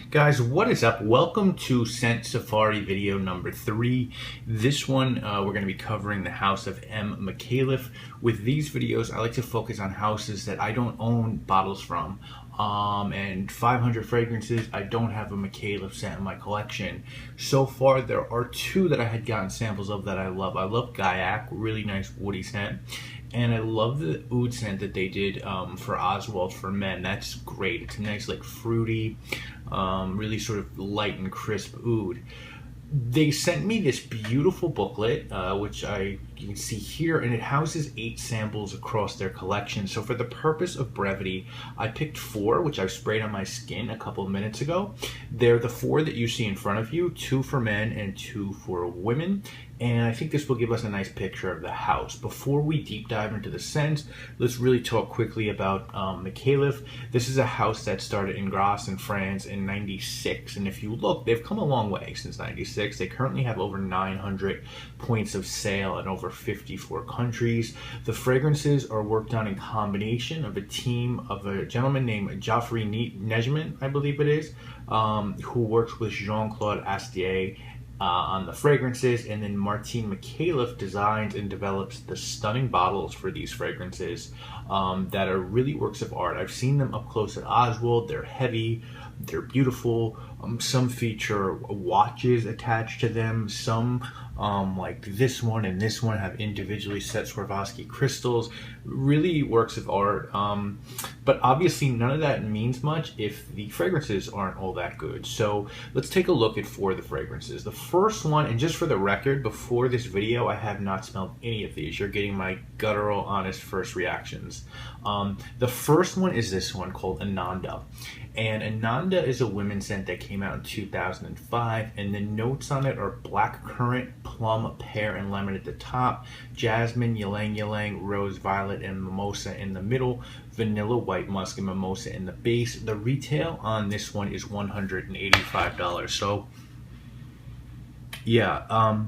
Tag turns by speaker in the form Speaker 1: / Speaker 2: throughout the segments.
Speaker 1: Guys, what is up? Welcome to Scent Safari video number 3. This one, we're going to be covering the house of M. Micallef. With these videos, I like to focus on houses that I don't own bottles from. And 500 fragrances, I don't have a Micallef scent in my collection. So far, there are 2 that I had gotten samples of that I love. I love Gaiac, really nice woody scent. And I love the oud scent that they did for Oswald for men. That's great. It's a nice, like, fruity, really sort of light and crisp oud. They sent me this beautiful booklet, which you can see here, and it houses 8 samples across their collection. So for the purpose of brevity, I picked 4, which I sprayed on my skin a couple of minutes ago. They're the 4 that you see in front of you, 2 for men and 2 for women. And I think this will give us a nice picture of the house. Before we deep dive into the scents, let's really talk quickly about Micallef. This is a house that started in Grasse in France in '96. And if you look, they've come a long way since '96. They currently have over 900 points of sale in over 54 countries. The fragrances are worked on in combination of a team of a gentleman named Geoffrey Nejman, I believe it is, who works with Jean-Claude Astier on the fragrances, and then Martin Micallef designs and develops the stunning bottles for these fragrances that are really works of art. I've seen them up close at Oswald. They're heavy, they're beautiful. Some feature watches attached to them. Some like this one and this one have individually set Swarovski crystals. Really works of art. But obviously none of that means much if the fragrances aren't all that good. So let's take a look at 4 of the fragrances. The first one, and just for the record, before this video I have not smelled any of these. You're getting my guttural, honest first reactions. The first one is this one called Ananda. And Ananda is a women's scent that came out in 2005, and the notes on it are black currant, plum, pear, and lemon at the top, jasmine, ylang ylang, rose violet, and mimosa in the middle, vanilla, white musk, and mimosa in the base. The retail on this one is $185. So yeah,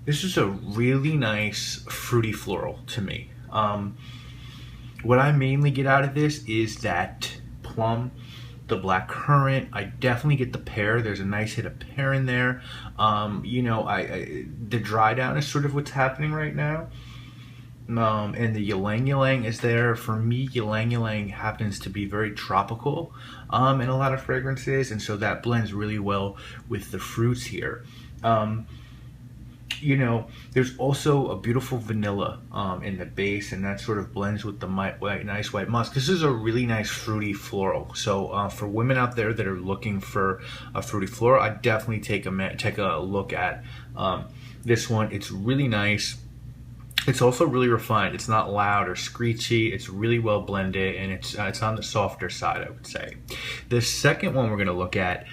Speaker 1: this is a really nice fruity floral to me. What I mainly get out of this is that plum, the black currant. I definitely get the pear. There's a nice hit of pear in there. You know, the dry down is sort of what's happening right now. And the ylang ylang is there. For me, ylang ylang happens to be very tropical in a lot of fragrances, and so that blends really well with the fruits here. You know, there's also a beautiful vanilla in the base, and that sort of blends with the nice white musk. This is a really nice fruity floral. So for women out there that are looking for a fruity floral, I definitely take a look at this one. It's really nice. It's also really refined. It's not loud or screechy. It's really well blended, and it's on the softer side, I would say. The second one we're going to look at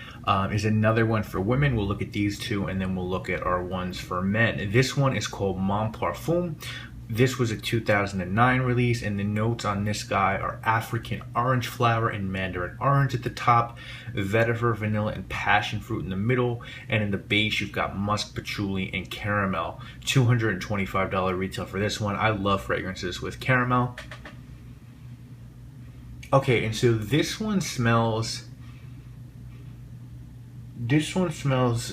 Speaker 1: is another one for women. We'll look at these 2, and then we'll look at our ones for men. This one is called Mon Parfum. This was a 2009 release, and the notes on this guy are African orange flower and mandarin orange at the top, vetiver, vanilla, and passion fruit in the middle, and in the base you've got musk, patchouli, and caramel. $225 retail for this one. I love fragrances with caramel. Okay, and so this one smells,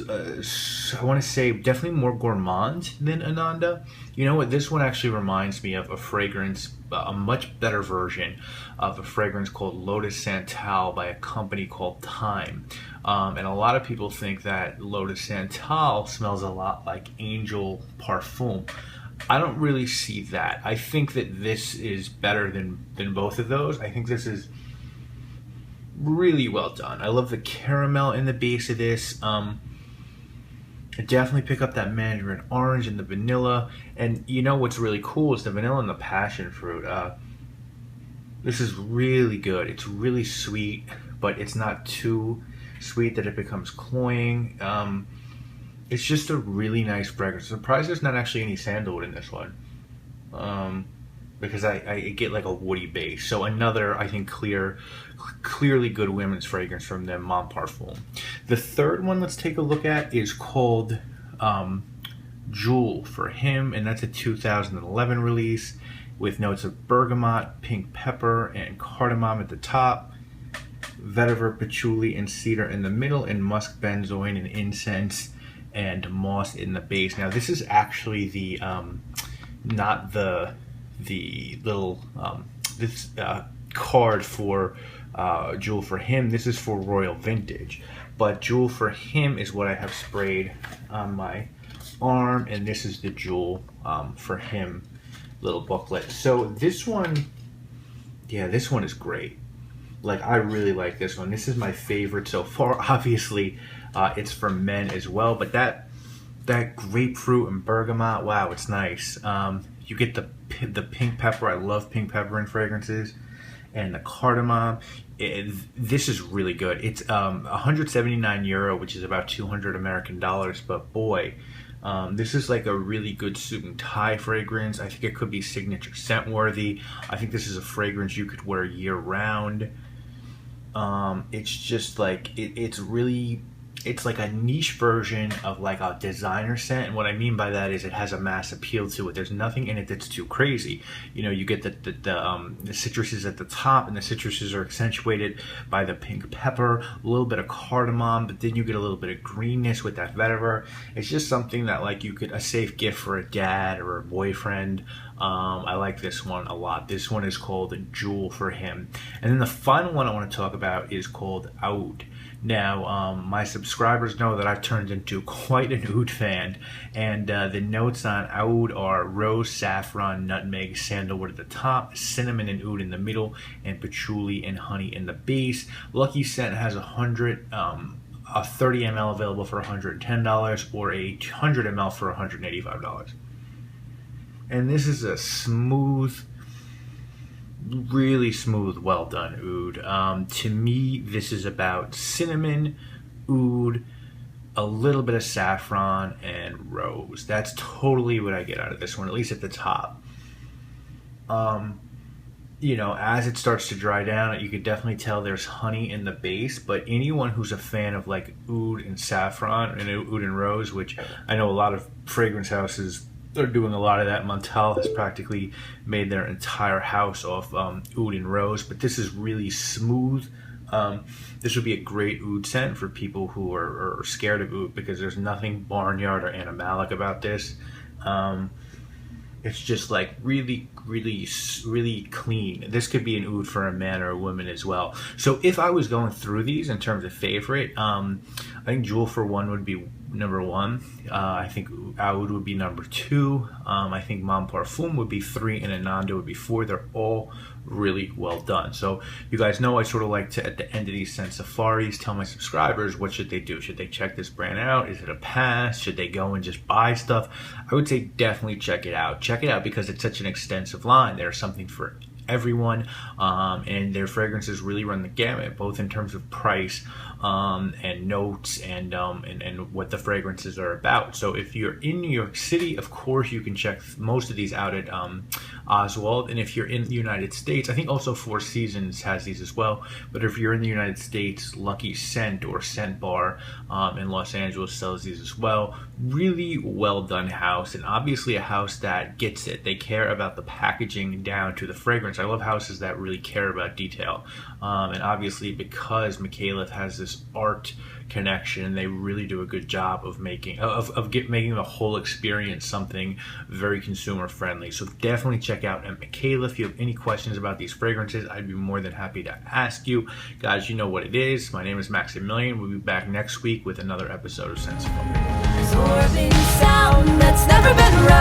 Speaker 1: I want to say, definitely more gourmand than Ananda. You know what, this one actually reminds me of a fragrance, a much better version of a fragrance called Lotus Santal by a company called Time. And a lot of people think that Lotus Santal smells a lot like Angel Parfum. I don't really see that. I think that this is better than both of those. I think this is really well done. I love the caramel in the base of this. I definitely pick up that mandarin orange and the vanilla. And you know what's really cool is the vanilla and the passion fruit. This is really good. It's really sweet, but it's not too sweet that it becomes cloying. It's just a really nice fragrance. I'm surprised there's not actually any sandalwood in this one. Because I get like a woody base. So another, I think, clearly good women's fragrance from them, Mon Parfum. The third one let's take a look at is called Jewel for him, and that's a 2011 release with notes of bergamot, pink pepper, and cardamom at the top. vetiver, patchouli, and cedar in the middle, and musk, benzoin, and incense, and moss in the base. Now this is actually the not the little this card for Jewel for Him. This is for Royal Vintage, but Jewel for Him is what I have sprayed on my arm, and this is the Jewel for Him little booklet. So this one, yeah, this one is great. Like, I really like this one. This is my favorite so far. Obviously, it's for men as well, but that grapefruit and bergamot, wow, it's nice. You get the pink pepper. I love pink pepper in fragrances, and the cardamom. This is really good. It's 179 euro, which is about 200 American dollars. But boy, this is like a really good suit and tie fragrance. I think it could be signature scent worthy. I think this is a fragrance you could wear year round. It's just like it's like a niche version of like a designer scent, and what I mean by that is it has a mass appeal to it. There's nothing in it that's too crazy. You know, you get the citruses at the top, and the citruses are accentuated by the pink pepper, a little bit of cardamom, but then you get a little bit of greenness with that vetiver. It's just something that like you could, a safe gift for a dad or a boyfriend. I like this one a lot. This one is called Jewel for Him. And then the final one I want to talk about is called Oud. Now, my subscribers know that I've turned into quite an oud fan, and the notes on oud are rose, saffron, nutmeg, sandalwood at the top, cinnamon and oud in the middle, and patchouli and honey in the base. Lucky Scent has a 30 ml available for $110, or a 100 ml for $185. And this is a smooth, really smooth, well done oud. To me, this is about cinnamon, oud, a little bit of saffron, and rose. That's totally what I get out of this one, at least at the top. You know, as it starts to dry down, you could definitely tell there's honey in the base, but anyone who's a fan of like oud and saffron and oud and rose, which I know a lot of fragrance houses, they're doing a lot of that. Montel has practically made their entire house off oud and rose, but this is really smooth. This would be a great oud scent for people who are scared of oud, because there's nothing barnyard or animalic about this. It's just like really, really, really clean. This could be an oud for a man or a woman as well. So if I was going through these in terms of favorite, I think Jewel for One would be number 1. I think Oud would be number 2. I think Mon Parfum would be 3, and Ananda would be 4. They're all really well done. So you guys know I sort of like to, at the end of these Scent Safaris, tell my subscribers what should they do. Should they check this brand out? Is it a pass? Should they go and just buy stuff? I would say definitely check it out. Check it out because it's such an extensive line. There's something for everyone, and their fragrances really run the gamut, both in terms of price and notes and what the fragrances are about. So if you're in New York City, of course you can check most of these out at Oswald, and if you're in the United States, I think also Four Seasons has these as well, but if you're in the United States, Lucky Scent or Scent Bar in Los Angeles sells these as well. Really well done house, and obviously a house that gets it. They care about the packaging down to the fragrance. I love houses that really care about detail, and obviously because Micallef has this art connection, they really do a good job of making making the whole experience something very consumer friendly. So definitely check out Micallef. If you have any questions about these fragrances, I'd be more than happy to ask you. Guys, you know what it is. My name is Maximilian. We'll be back next week with another episode of Scent Safari. Absorbing sound that's never been right.